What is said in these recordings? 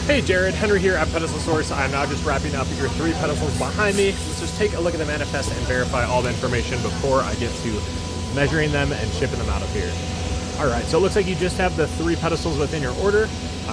Hey Jared, Henry here at Pedestal Source. I'm now just wrapping up your 3 pedestals behind me. Let's just take a look at the manifest and verify all the information before I get to measuring them and shipping them out of here. All right, so it looks like you just have the 3 pedestals within your order.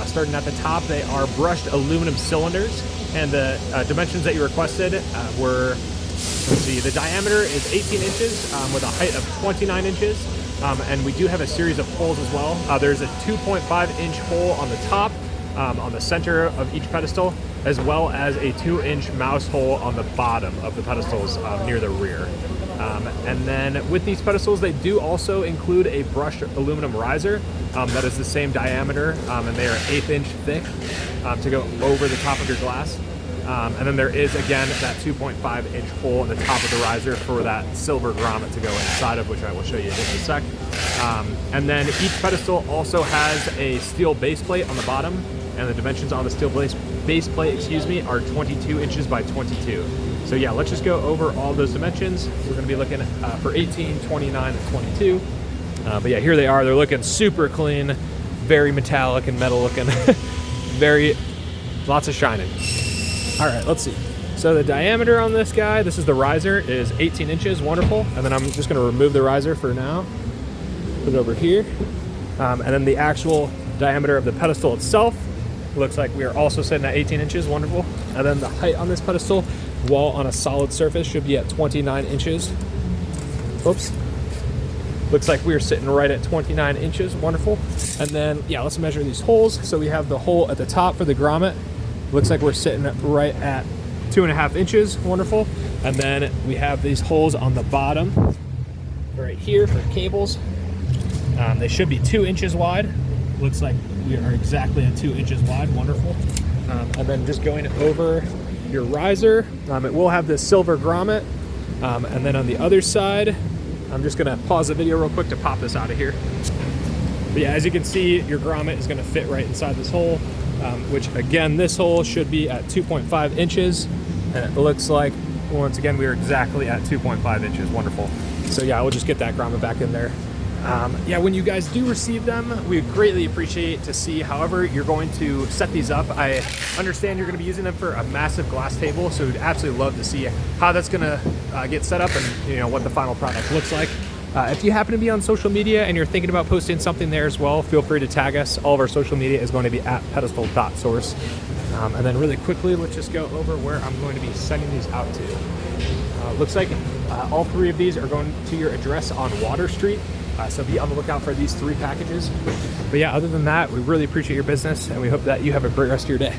Starting at the top, they are brushed aluminum cylinders, and the dimensions that you requested were, let's see, the diameter is 18 inches with a height of 29 inches. And we do have a series of holes as well. There's a 2.5 inch hole on the top, on the center of each pedestal, as well as a 2-inch mouse hole on the bottom of the pedestals near the rear. And then with these pedestals, they do also include a brushed aluminum riser that is the same diameter, and they are 1/8 inch thick to go over the top of your glass. And then there is, again, that 2.5 inch hole in the top of the riser for that silver grommet to go inside of, which I will show you in just a sec. And then each pedestal also has a steel base plate on the bottom, and the dimensions on the steel base plate, are 22 inches by 22. So yeah, let's just go over all those dimensions. We're gonna be looking for 18, 29, and 22. But yeah, here they are. They're looking super clean, very metallic and metal looking, lots of shining. All right, let's see. So the diameter on this guy, this is the riser, is 18 inches, wonderful. And then I'm just gonna remove the riser for now, put it over here. And then the actual diameter of the pedestal itself looks like we are also sitting at 18 inches, wonderful. And then the height on this pedestal, while on a solid surface, should be at 29 inches. Oops. Looks like we're sitting right at 29 inches, wonderful. And then, yeah, let's measure these holes. So we have the hole at the top for the grommet. Looks like we're sitting right at 2.5 inches, wonderful. And then we have these holes on the bottom, right here for cables. They should be 2 inches wide. Looks like we are exactly at 2 inches wide, wonderful. And then just going over your riser, it will have this silver grommet. And then on the other side, I'm just gonna pause the video real quick to pop this out of here. But yeah, as you can see, your grommet is gonna fit right inside this hole, which again, this hole should be at 2.5 inches. And it looks like, once again, we are exactly at 2.5 inches, wonderful. So yeah, we'll just get that grommet back in there. Yeah, when you guys do receive them, we would greatly appreciate to see however you're going to set these up. I understand you're going to be using them for a massive glass table, so we'd absolutely love to see how that's going to get set up and what the final product looks like. If you happen to be on social media and you're thinking about posting something there as well, feel free to tag us. All of our social media is going to be at pedestal.source. And then really quickly, let's just go over where I'm going to be sending these out to. Looks like all 3 of these are going to your address on Water Street. So be on the lookout for these 3 packages. But yeah, other than that, we really appreciate your business and we hope that you have a great rest of your day.